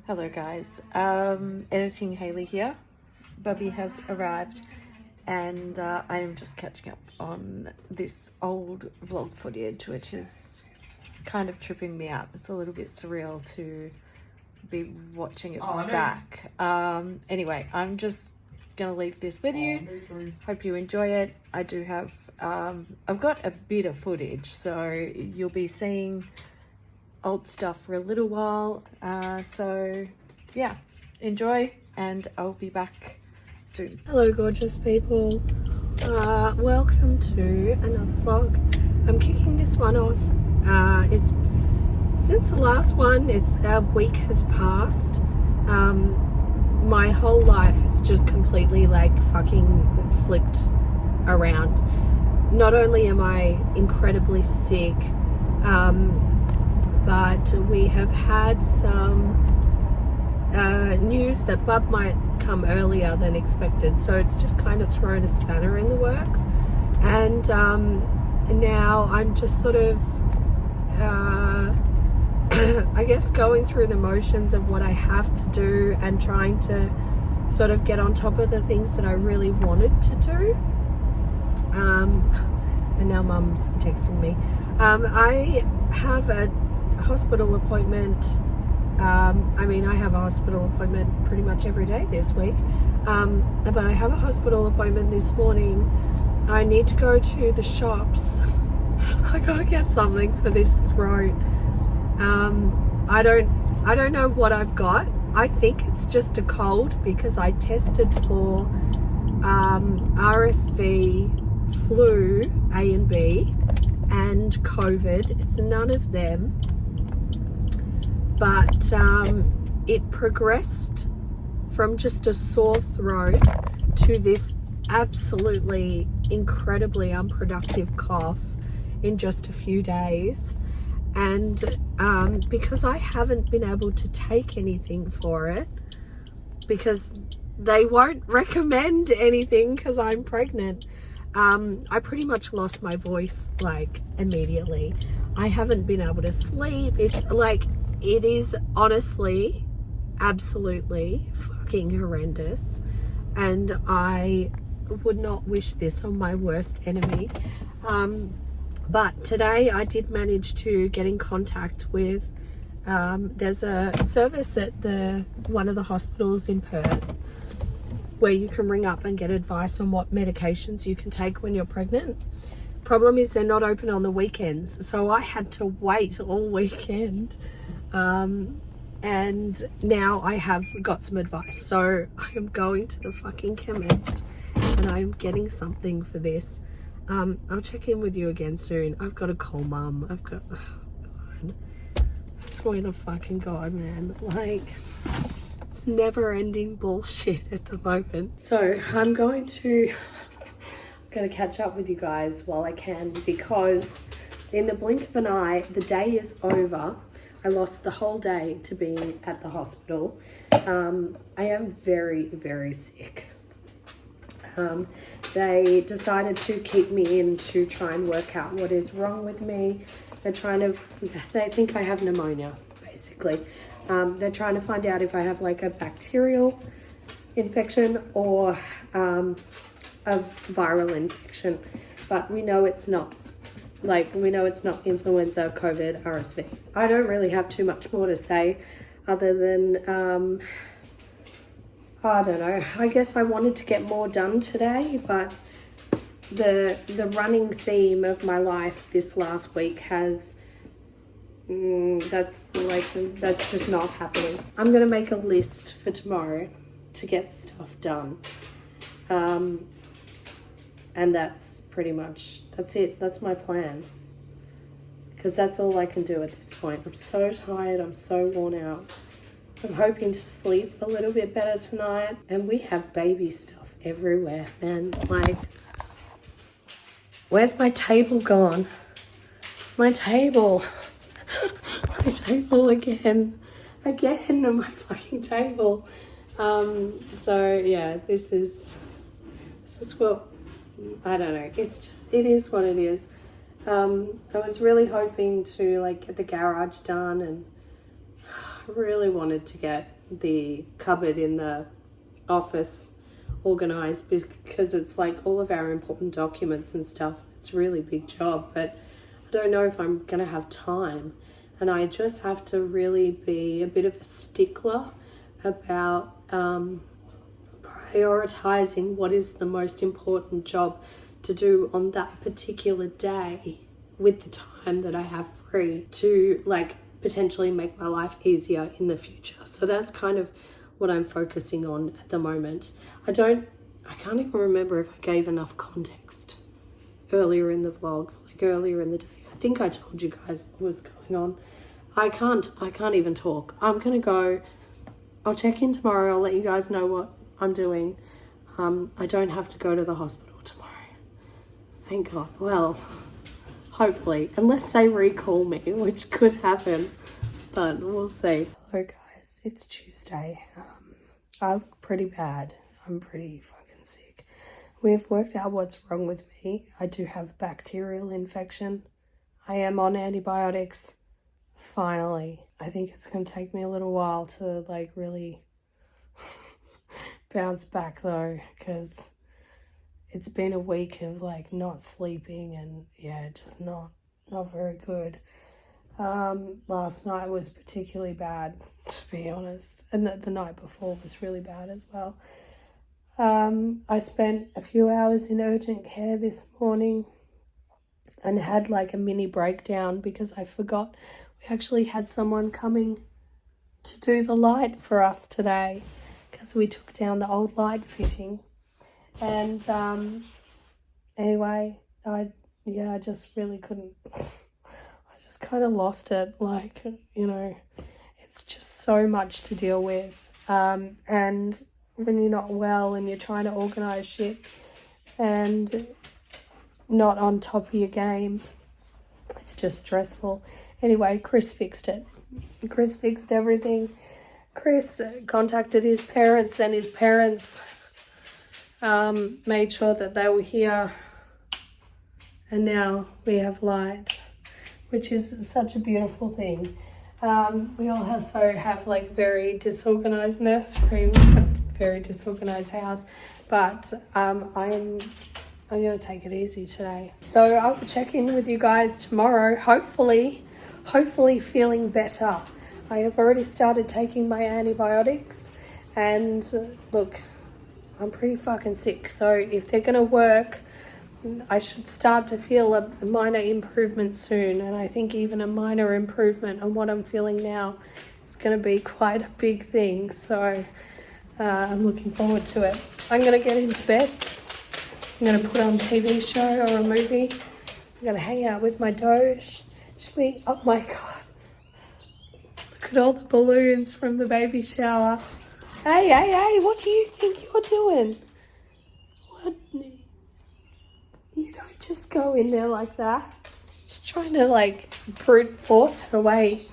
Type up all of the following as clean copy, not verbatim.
Hello guys, editing Hayley here. Bubby has arrived and I am just catching up on this old vlog footage, which is kind of tripping me out. It's a little bit surreal to be watching it back. Anyway, I'm just gonna leave this with you. Hope you enjoy it. I do have, I've got a bit of footage, so you'll be seeing old stuff for a little while, so yeah, enjoy and I'll be back soon. Hello gorgeous people, welcome to another vlog. I'm kicking this one off. It's since the last one, it's a week has passed. My whole life is just completely like fucking flipped around. Not only am I incredibly sick, but we have had some news that Bub might come earlier than expected, so it's just kind of thrown a spanner in the works. And now I'm just sort of I guess going through the motions of what I have to do and trying to sort of get on top of the things that I really wanted to do. And now Mum's texting me. I have a hospital appointment. I mean, I have a hospital appointment pretty much every day this week, but I have a hospital appointment this morning. I need to go to the shops. I gotta get something for this throat. I don't know what I've got. I think it's just a cold because I tested for RSV, flu A and B, and COVID. It's none of them, but it progressed from just a sore throat to this absolutely incredibly unproductive cough in just a few days. And because I haven't been able to take anything for it, because they won't recommend anything because I'm pregnant, I pretty much lost my voice like immediately. I haven't been able to sleep. It's like, it is honestly absolutely fucking horrendous, and I would not wish this on my worst enemy. But today I did manage to get in contact with, there's a service at one of the hospitals in Perth where you can ring up and get advice on what medications you can take when you're pregnant. Problem is they're not open on the weekends, so I had to wait all weekend. And now I have got some advice, so I am going to the fucking chemist and I'm getting something for this. I'll check in with you again soon. I've got to call Mum. I've got, oh God, I swear to fucking God, man, like, it's never ending bullshit at the moment. So I'm going to catch up with you guys while I can, because in the blink of an eye, the day is over. I lost the whole day to being at the hospital. I am very, very sick. They decided to keep me in to try and work out what is wrong with me. They think I have pneumonia, basically. They're trying to find out if I have like a bacterial infection or a viral infection, but we know it's not. Like, we know it's not influenza, COVID, RSV. I don't really have too much more to say other than, I don't know. I guess I wanted to get more done today, but the running theme of my life this last week has, that's just not happening. I'm going to make a list for tomorrow to get stuff done. And that's pretty much, that's it. That's my plan. Because that's all I can do at this point. I'm so tired. I'm so worn out. I'm hoping to sleep a little bit better tonight. And we have baby stuff everywhere, man. Like, where's my table gone? My table. My table again. Again on my fucking table. So yeah, this is what, I don't know. It's just, it is what it is. I was really hoping to like get the garage done, and I really wanted to get the cupboard in the office organized, because it's like all of our important documents and stuff. It's a really big job, but I don't know if I'm gonna have time, and I just have to really be a bit of a stickler about prioritizing what is the most important job to do on that particular day with the time that I have free to like potentially make my life easier in the future. So that's kind of what I'm focusing on at the moment. I can't even remember if I gave enough context earlier in the vlog, like earlier in the day. I think I told you guys what was going on. I can't even talk. I'm gonna go. I'll check in tomorrow. I'll let you guys know what I'm doing. I don't have to go to the hospital tomorrow. Thank God. Well, hopefully, unless they recall me, which could happen, but we'll see. Hello guys, it's Tuesday. I look pretty bad. I'm pretty fucking sick. We've worked out what's wrong with me. I do have a bacterial infection. I am on antibiotics. Finally. I think it's going to take me a little while to like really bounce back though, because it's been a week of like not sleeping and yeah, just not very good. Last night was particularly bad, to be honest, and the night before was really bad as well. I spent a few hours in urgent care this morning and had like a mini breakdown because I forgot we actually had someone coming to do the light for us today, because we took down the old light fitting. And anyway, I just really couldn't. I just kind of lost it. Like, you know, it's just so much to deal with. And when you're not well and you're trying to organize shit and not on top of your game, it's just stressful. Anyway, Chris fixed it. Chris fixed everything. Chris contacted his parents, and his parents made sure that they were here, and now we have light, which is such a beautiful thing. We also have like very disorganized nursery, very disorganized house, but I'm gonna take it easy today. So I will check in with you guys tomorrow, hopefully feeling better. I have already started taking my antibiotics, and look, I'm pretty fucking sick. So if they're gonna work, I should start to feel a minor improvement soon. And I think even a minor improvement on what I'm feeling now is gonna be quite a big thing. So I'm looking forward to it. I'm gonna get into bed. I'm gonna put on a TV show or a movie. I'm gonna hang out with my Doge. Oh my God. Look at all the balloons from the baby shower. Hey, what do you think you're doing? What? You don't just go in there like that. She's trying to like brute force her way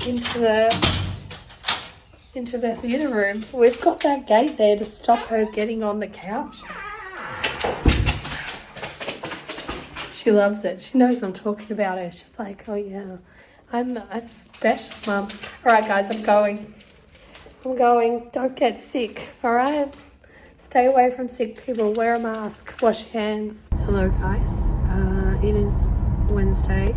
into the theatre room. We've got that gate there to stop her getting on the couches. She loves it. She knows I'm talking about her. She's like, oh yeah, I'm special, Mum. All right, guys, I'm going. Don't get sick, all right? Stay away from sick people. Wear a mask. Wash your hands. Hello, guys. It is Wednesday.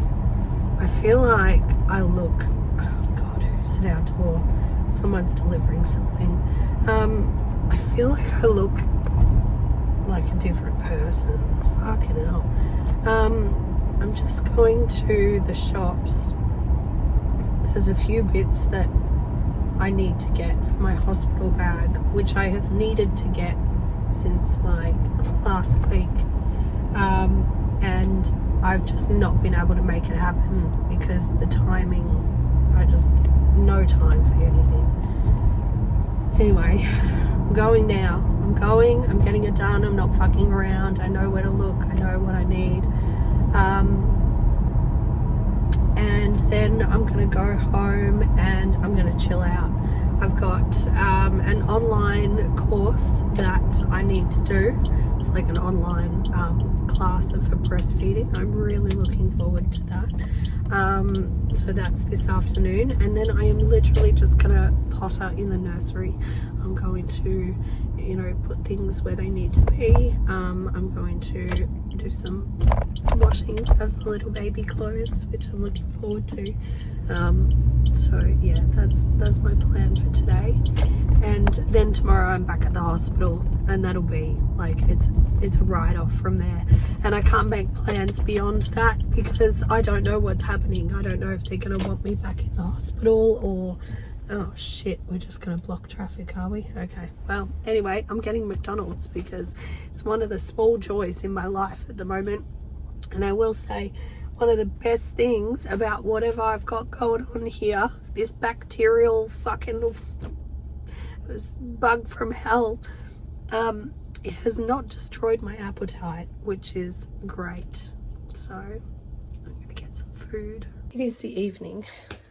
I feel like I look... Oh, God, who's at our door? Someone's delivering something. I feel like I look like a different person. Fucking hell. I'm just going to the shops. There's a few bits that I need to get for my hospital bag, which I have needed to get since like last week. And I've just not been able to make it happen because the timing, no time for anything. Anyway, I'm going now. I'm getting it done. I'm not fucking around. I know where to look. I know what I need. And then I'm gonna go home and I'm gonna chill out. I've got an online course that I need to do. It's like an online class for breastfeeding. I'm really looking forward to that. So that's this afternoon, and then I am literally just potter in the nursery. I'm going to, you know, put things where they need to be. I'm going to do some washing of the little baby clothes, which I'm looking forward to. So yeah, that's my plan for today. And then tomorrow I'm back at the hospital, and that'll be like, it's a write-off from there. And I can't make plans beyond that because I don't know what's happening. I don't know if they're going to want me back in the hospital or, oh shit, we're just going to block traffic, are we? Okay, well, anyway, I'm getting McDonald's because it's one of the small joys in my life at the moment. And I will say, one of the best things about whatever I've got going on here, this bacterial fucking bug from hell, it has not destroyed my appetite, which is great. So I'm gonna get some food. It is the evening.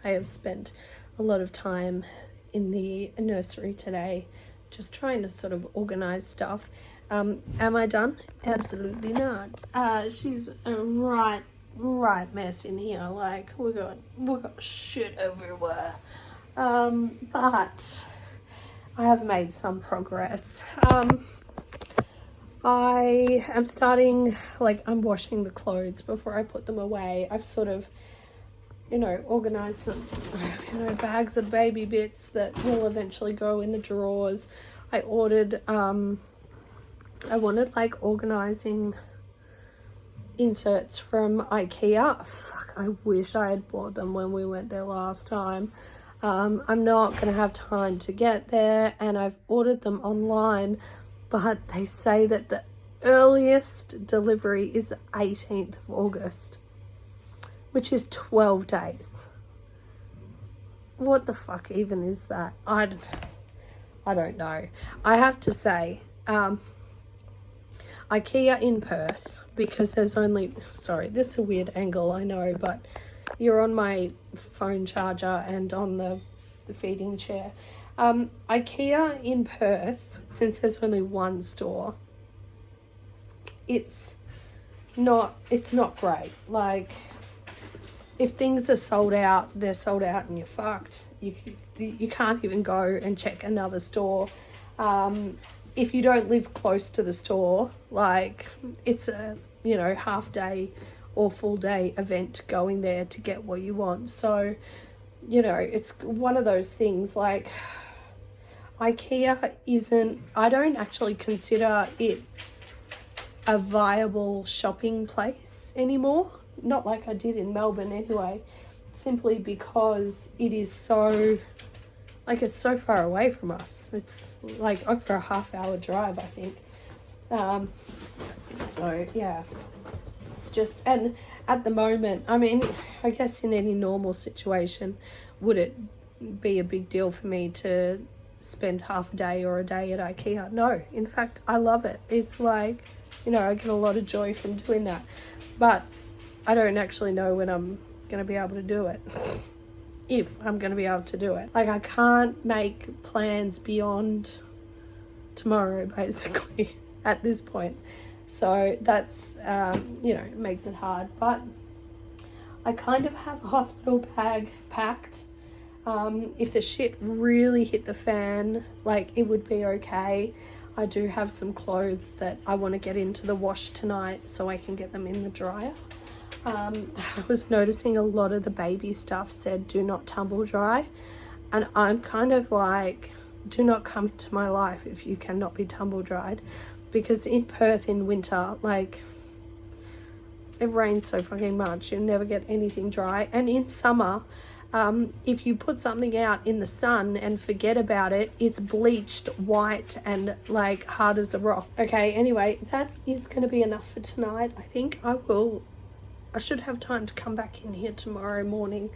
I have spent a lot of time in the nursery today just trying to sort of organize stuff. Am I done? Absolutely not. She's a right mess in here. Like, we got shit everywhere. But I have made some progress. I am starting, like, I'm washing the clothes before I put them away. I've sort of, you know, organized some, you know, bags of baby bits that will eventually go in the drawers. I ordered, I wanted, like, organizing inserts from IKEA. Fuck, I wish I had bought them when we went there last time. I'm not going to have time to get there, and I've ordered them online, but they say that the earliest delivery is the 18th of August, which is 12 days. What the fuck even is that? I don't know. I have to say, IKEA in Perth, because there's only, sorry, this is a weird angle, I know, but you're on my phone charger and on the feeding chair. IKEA in Perth, since there's only one store, it's not great. Like, if things are sold out, they're sold out and you're fucked. You can't even go and check another store. If you don't live close to the store, like, it's a, you know, half day or full day event going there to get what you want. So, you know, it's one of those things, like, IKEA isn't, I don't actually consider it a viable shopping place anymore. Not like I did in Melbourne anyway, simply because it is so, like, it's so far away from us. It's like over a half-hour drive, I think. So yeah, it's just, and at the moment, I mean, I guess in any normal situation, would it be a big deal for me to spend half a day or a day at IKEA? No, in fact, I love it. It's like, you know, I get a lot of joy from doing that, but I don't actually know when I'm going to be able to do it. If I'm going to be able to do it. Like, I can't make plans beyond tomorrow, basically, at this point. So that's, you know, it makes it hard. But I kind of have a hospital bag packed. If the shit really hit the fan, like, it would be okay. I do have some clothes that I want to get into the wash tonight so I can get them in the dryer. I was noticing a lot of the baby stuff said do not tumble dry, and I'm kind of like, do not come into my life if you cannot be tumble dried, because in Perth in winter, like, it rains so fucking much, you'll never get anything dry. And in summer, if you put something out in the sun and forget about it, it's bleached white and like hard as a rock. Okay, anyway, that is going to be enough for tonight. I think I should have time to come back in here tomorrow morning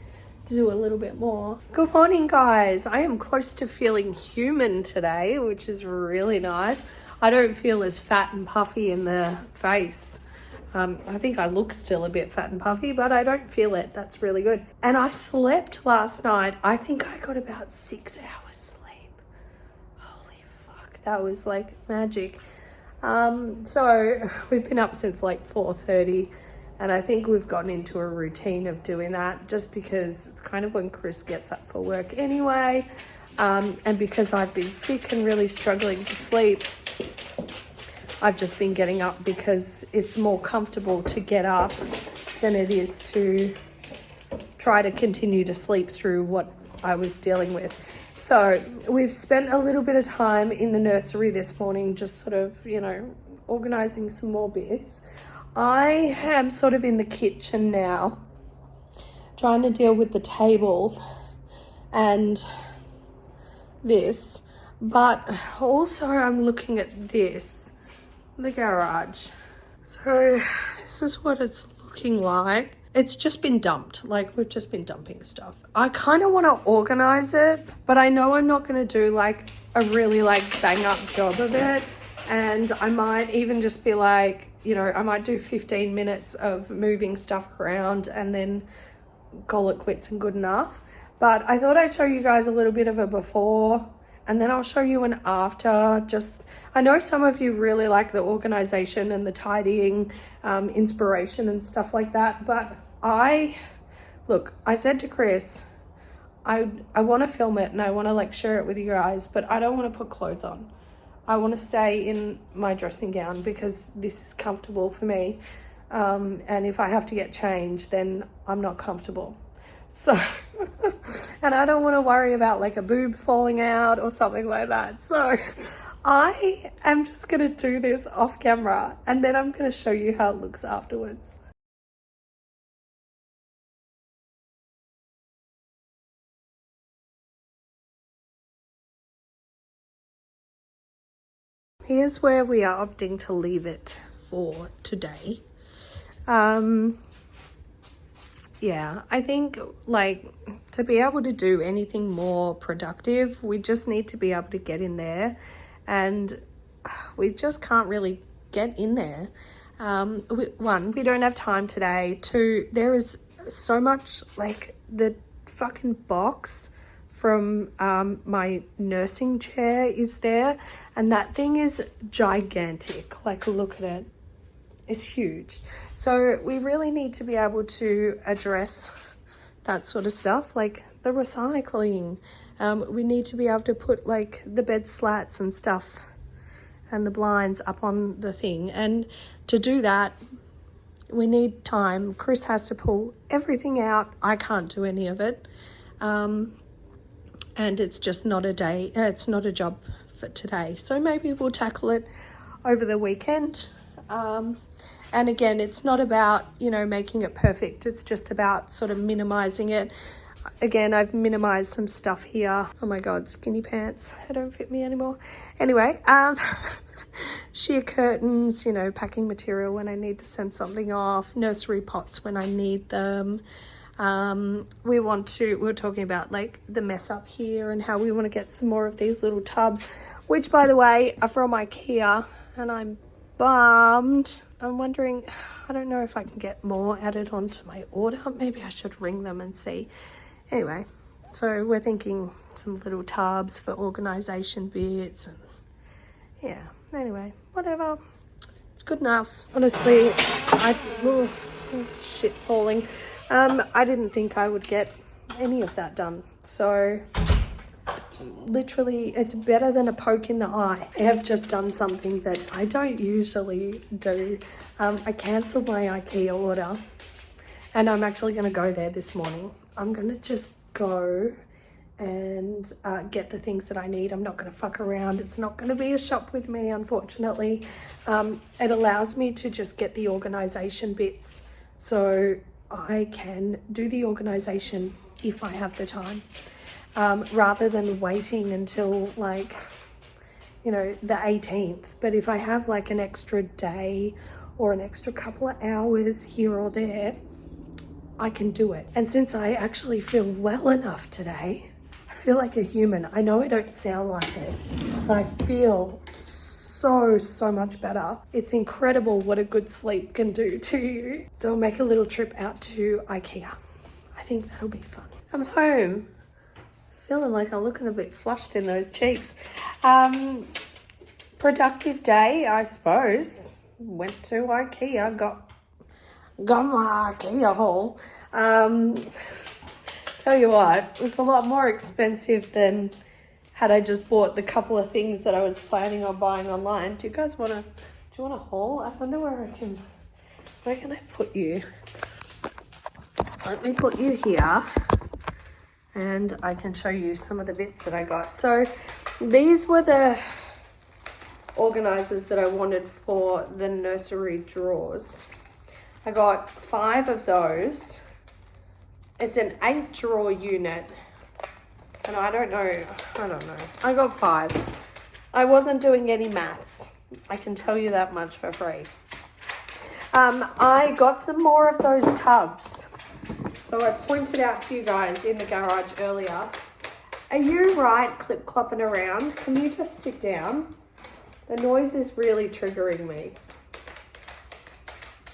to do a little bit more. Good morning, guys. I am close to feeling human today, which is really nice. I don't feel as fat and puffy in the face. I think I look still a bit fat and puffy, but I don't feel it. That's really good. And I slept last night. I think I got about 6 hours sleep. Holy fuck. That was like magic. So we've been up since like 4:30. And I think we've gotten into a routine of doing that just because it's kind of when Chris gets up for work anyway. And because I've been sick and really struggling to sleep, I've just been getting up because it's more comfortable to get up than it is to try to continue to sleep through what I was dealing with. So we've spent a little bit of time in the nursery this morning, just sort of, organising some more bits. I am sort of in the kitchen now, trying to deal with the table and this, but also I'm looking at this, the garage. So this is what it's looking like. It's just been dumped. Like, we've just been dumping stuff. I kind of want to organize it, but I know I'm not going to do like a really bang up job of it. And I might even just be like, I might do 15 minutes of moving stuff around and then call it quits and good enough. But I thought I'd show you guys a little bit of a before, and then I'll show you an after. I know some of you really like the organization and the tidying inspiration and stuff like that, but I said to Chris, I want to film it and I want to share it with you guys, but I don't want to put clothes on. I want to stay in my dressing gown because this is comfortable for me. And if I have to get changed, then I'm not comfortable. So, and I don't want to worry about a boob falling out or something like that. So I am just going to do this off camera and then I'm going to show you how it looks afterwards. Here's where we are opting to leave it for today. Yeah, I think to be able to do anything more productive, we just need to be able to get in there, and we just can't really get in there. One, we don't have time today. Two, there is so much, the fucking box from my nursing chair is there, and that thing is gigantic. Look at it. It's huge. So we really need to be able to address that sort of stuff, like the recycling. We need to be able to put the bed slats and stuff and the blinds up on the thing, and to do that we need time. Chris has to pull everything out. I can't do any of it, and it's just not it's not a job for today. So maybe we'll tackle it over the weekend. And again, it's not about, making it perfect. It's just about sort of minimizing it. Again, I've minimized some stuff here. Oh my God, skinny pants. They don't fit me anymore. Anyway, sheer curtains, packing material when I need to send something off, nursery pots when I need them. We're talking about the mess up here and how we want to get some more of these little tubs, which by the way are from IKEA, and I'm bummed. I'm wondering, I don't know if I can get more added onto my order. Maybe I should ring them and see. Anyway, so we're thinking some little tubs for organization bits, and yeah, anyway, whatever. It's good enough. Honestly, there's shit falling. I didn't think I would get any of that done. So it's better than a poke in the eye. I have just done something that I don't usually do. I cancelled my IKEA order, and I'm actually going to go there this morning. I'm going to just go and get the things that I need. I'm not going to fuck around. It's not going to be a shop with me, unfortunately. It allows me to just get the organisation bits, so I can do the organisation if I have the time. Rather than waiting until the 18th. But if I have an extra day or an extra couple of hours here or there, I can do it. And since I actually feel well enough today, I feel like a human. I know I don't sound like it, but I feel so much better. It's incredible what a good sleep can do to you. So I'll make a little trip out to IKEA. I think that'll be fun. I'm home. Feeling like I'm looking a bit flushed in those cheeks. Productive day, I suppose. Went to IKEA, got my IKEA haul. Tell you what, it was a lot more expensive than had I just bought the couple of things that I was planning on buying online. Do you guys want to, do you want a haul? I wonder where can I put you? Let me put you here and I can show you some of the bits that I got. So these were the organisers that I wanted for the nursery drawers. I got 5 of those. It's an 8 drawer unit. And I don't know. I got 5. I wasn't doing any maths. I can tell you that much for free. I got some more of those tubs. So I pointed out to you guys in the garage earlier. Are you right clip-clopping around? Can you just sit down? The noise is really triggering me.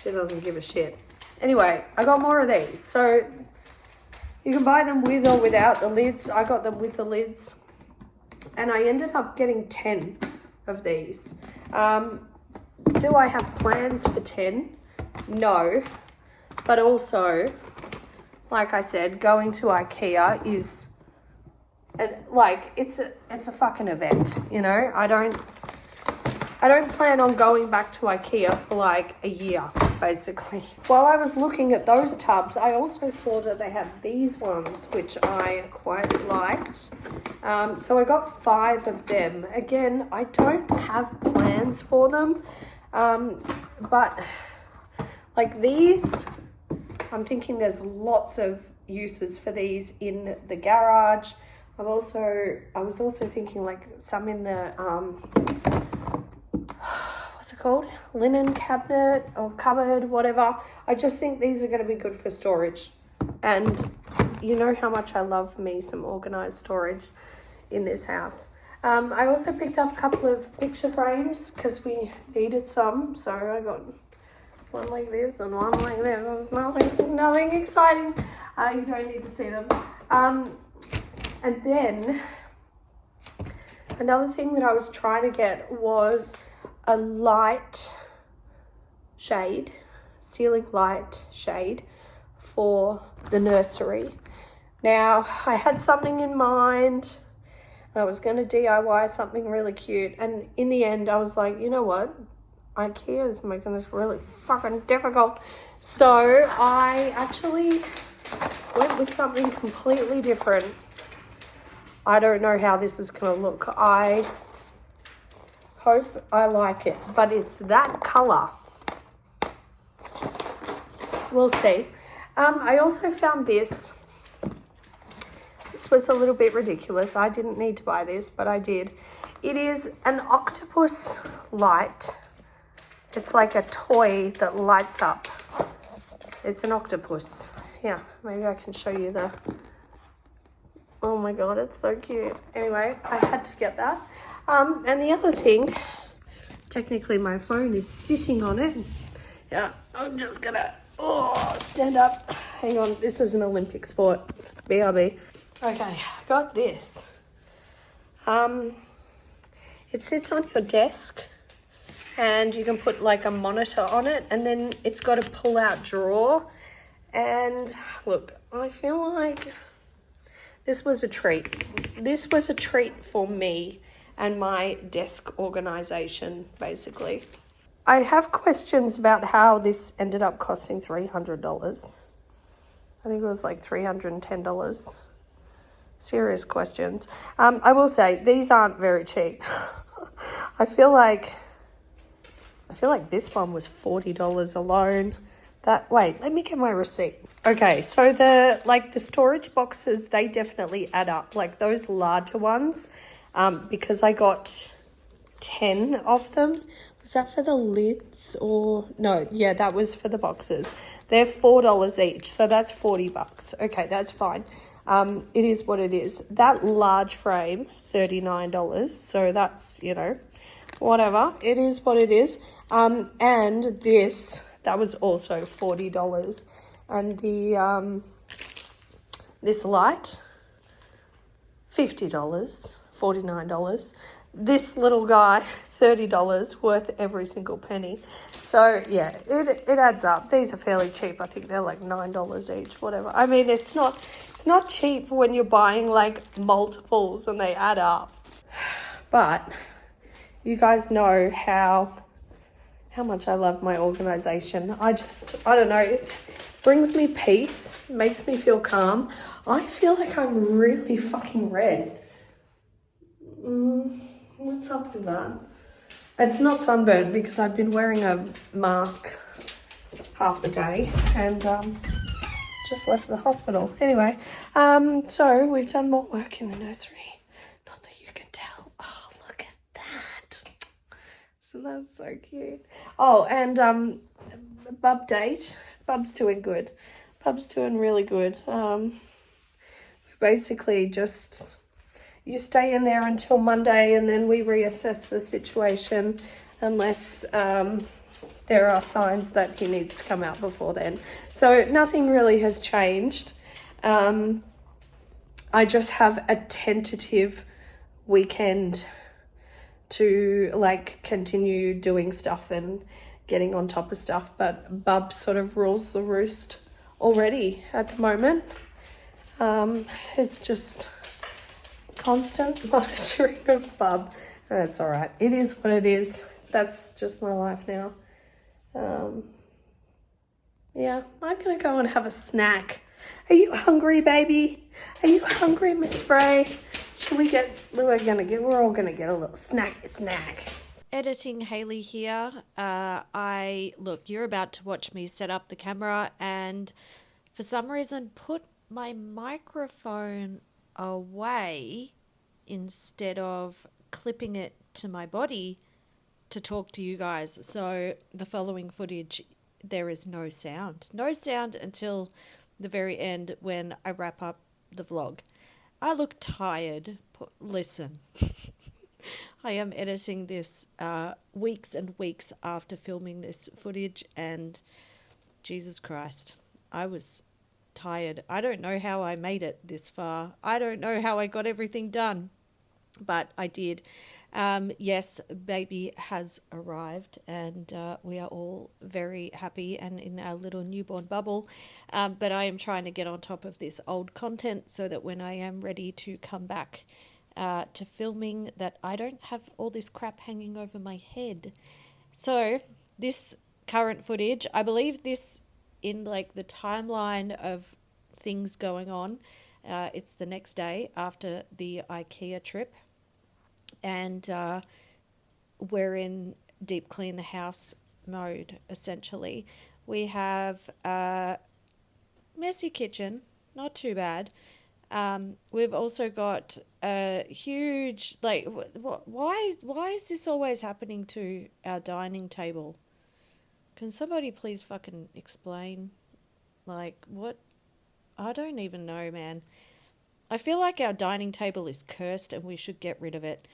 She doesn't give a shit. Anyway, I got more of these. So you can buy them with or without the lids. I got them with the lids. And I ended up getting 10 of these. Do I have plans for 10? No. But also, like I said, going to IKEA is like it's a fucking event, you know? I don't plan on going back to IKEA for like a year, basically. While I was looking at those tubs, I also saw that they had these ones, which I quite liked. So I got 5 of them. Again, I don't have plans for them, but like these, I'm thinking there's lots of uses for these in the garage. I was also thinking like some in the what's it called? Linen cabinet or cupboard, whatever. I just think these are going to be good for storage. And you know how much I love me some organized storage in this house. I also picked up a couple of picture frames because we needed some. So I got one like this and one like this. Nothing exciting. You don't need to see them. And then another thing that I was trying to get was a light shade, ceiling light shade for the nursery. Now, I had something in mind. I was going to DIY something really cute. And in the end, I was like, you know what? IKEA is making this really fucking difficult. So I actually went with something completely different. I don't know how this is going to look. I hope I like it, but it's that color. We'll see. I also found this. This was a little bit ridiculous. I didn't need to buy this, but I did. It is an octopus light. It's like a toy that lights up. It's an octopus. Yeah, maybe I can show you the... Oh my god, it's so cute. Anyway, I had to get that. And the other thing, technically my phone is sitting on it. Yeah, I'm just gonna stand up. Hang on, this is an Olympic sport. BRB. Okay, I got this. It sits on your desk and you can put like a monitor on it, and then it's got a pull-out drawer. And look, I feel like this was a treat. This was a treat for me and my desk organization, basically. I have questions about how this ended up costing $300. I think it was like $310. Serious questions. I will say these aren't very cheap. I feel like this one was $40 alone. Wait, let me get my receipt. Okay, so the storage boxes, they definitely add up. Like those larger ones, because I got 10 of them. Was that for the lids or no? Yeah, that was for the boxes. They're $4 each, so that's $40. Okay, that's fine. It is what it is. That large frame, $39. So that's, you know, whatever. It is what it is. And this, that was also $40. And the this light, $50, $49. This little guy, $30, worth every single penny. So yeah, it adds up. These are fairly cheap. I think they're like $9 each, whatever. I mean, it's not cheap when you're buying like multiples and they add up. But you guys know how much I love my organization. I don't know, it brings me peace, makes me feel calm. I feel like I'm really fucking red. What's up with that? It's not sunburned because I've been wearing a mask half the day and just left the hospital. Anyway, so we've done more work in the nursery. Not that you can tell. Oh, look at that. So that's so cute. Oh, and bub date. Bub's doing good. Bub's doing really good. We basically just, you stay in there until Monday and then we reassess the situation unless there are signs that he needs to come out before then. So nothing really has changed. I just have a tentative weekend to like continue doing stuff and getting on top of stuff, but Bub sort of rules the roost already at the moment. It's just constant monitoring of Bub. That's all right. It is what it is. That's just my life now. Yeah, I'm gonna go and have a snack. Are you hungry, baby? Are you hungry, Miss Frey? We're all gonna get a little snack. Editing Hayley here. Look, you're about to watch me set up the camera and for some reason put my microphone away instead of clipping it to my body to talk to you guys. So the following footage, there is no sound. No sound until the very end when I wrap up the vlog. I look tired. Listen, I am editing this weeks and weeks after filming this footage and Jesus Christ, I was tired. I don't know how I made it this far. I don't know how I got everything done, but I did. Yes, baby has arrived and we are all very happy and in our little newborn bubble. But I am trying to get on top of this old content so that when I am ready to come back to filming that I don't have all this crap hanging over my head. So this current footage, I believe this in like the timeline of things going on. It's the next day after the IKEA trip. And we're in deep clean the house mode, essentially. We have a messy kitchen, not too bad. We've also got a huge, like, why is this always happening to our dining table? Can somebody please fucking explain? Like, what? I don't even know, man. I feel like our dining table is cursed and we should get rid of it.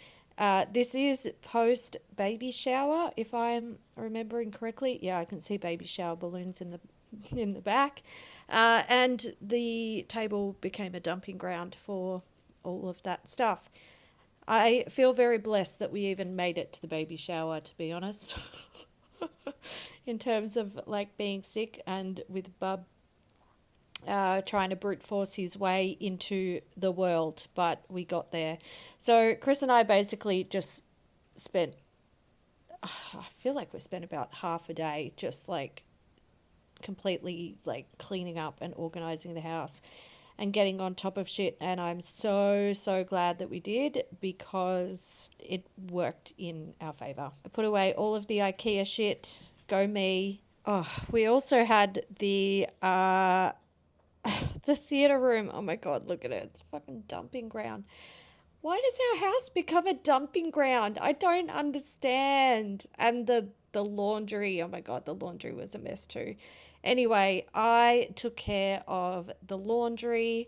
This is post baby shower, if I'm remembering correctly. Yeah, I can see baby shower balloons in the back. And the table became a dumping ground for all of that stuff. I feel very blessed that we even made it to the baby shower, to be honest. In terms of like being sick and with Bub trying to brute force his way into the world, but we got there. So Chris and I basically just spent, I feel like we spent about half a day just like completely like cleaning up and organizing the house and getting on top of shit. And I'm so glad that we did because it worked in our favor. I put away all of the IKEA shit. Go me. Oh, we also had the theater room. Oh my God, look at it. It's a fucking dumping ground. Why does our house become a dumping ground? I don't understand. And the laundry. Oh my God, the laundry was a mess too. Anyway, I took care of the laundry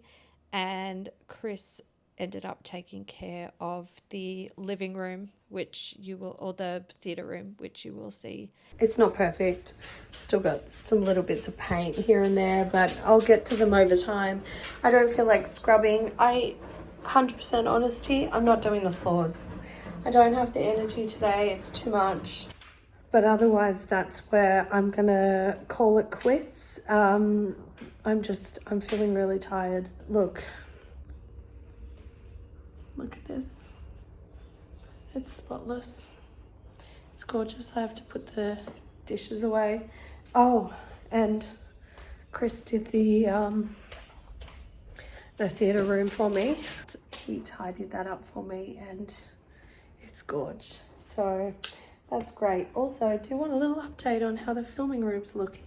and Chris ended up taking care of the living room, or the theatre room, which you will see. It's not perfect. Still got some little bits of paint here and there, but I'll get to them over time. I don't feel like scrubbing. I 100% honesty, I'm not doing the floors. I don't have the energy today, it's too much. But otherwise, that's where I'm gonna call it quits. I'm feeling really tired. Look at this. It's spotless. It's gorgeous. I have to put the dishes away. Oh, and Chris did the theatre room for me. He tidied that up for me and it's gorge. So that's great. Also, do you want a little update on how the filming room's looking?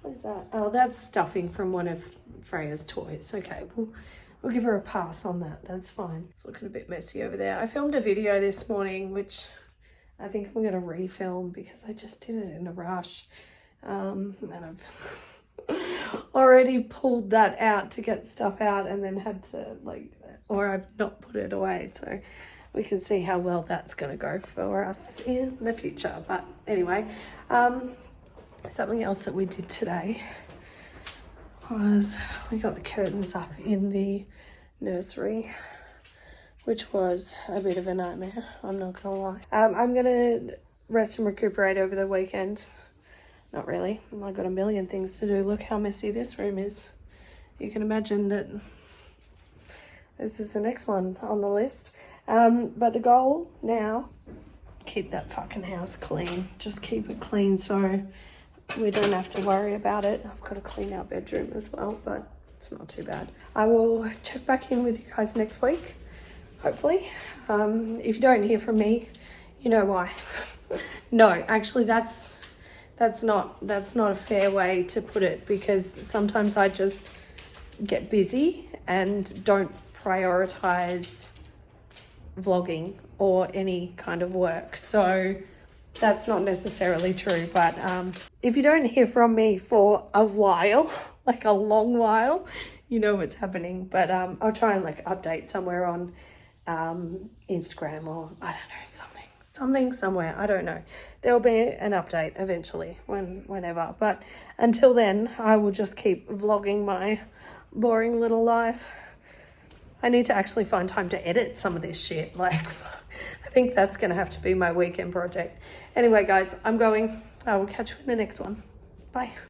What is that? Oh, that's stuffing from one of Freya's toys. Okay, we'll give her a pass on that. That's fine. It's looking a bit messy over there. I filmed a video this morning, which I think I'm going to refilm because I just did it in a rush. And I've already pulled that out to get stuff out and then had to or I've not put it away. So we can see how well that's going to go for us in the future. But anyway, something else that we did today was we got the curtains up in the nursery, which was a bit of a nightmare, I'm not gonna lie. I'm gonna rest and recuperate over the weekend. Not really, I've got a million things to do. Look how messy this room is. You can imagine that this is the next one on the list. But the goal now, keep that fucking house clean. Just keep it clean so we don't have to worry about it. I've got to clean our bedroom as well, but it's not too bad. I will check back in with you guys next week, hopefully. If you don't hear from me, you know why. No, actually that's not a fair way to put it, because sometimes I just get busy and don't prioritize vlogging or any kind of work. So that's not necessarily true, but if you don't hear from me for a while, like a long while, you know what's happening. But I'll try and update somewhere on Instagram, or I don't know, something somewhere. I don't know. There'll be an update eventually, whenever. But until then, I will just keep vlogging my boring little life. I need to actually find time to edit some of this shit. I think that's going to have to be my weekend project. Anyway, guys, I'm going. I will catch you in the next one. Bye.